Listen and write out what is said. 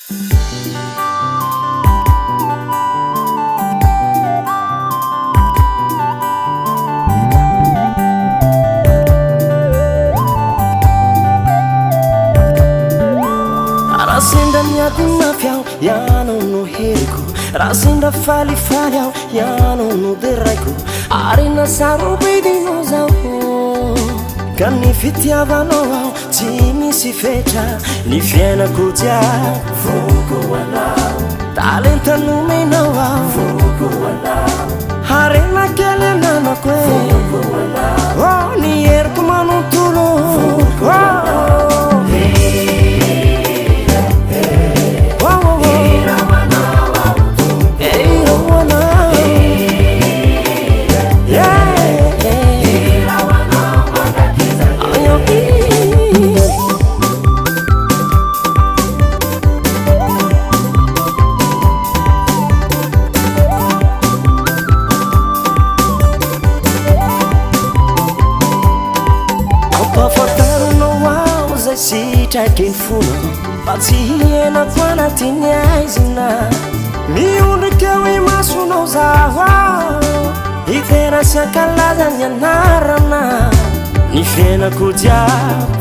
Rasindra miady mafiao ianao no heriko rasindra falifaly aho ianao no deraiko ary nasarobidinao zao ka ny fitiavanao aho tsy misy fetra ny fiainako jiaby voko anao talenta nomenao aho voko anao harena kely ananako voko anao ny heriko manontolo voko anao sitraky ny fona fa tsy hienako anatiny aizina miondrika hoe masonao zaho hiterasy ankalaza ny anarana ny fiainako jiaby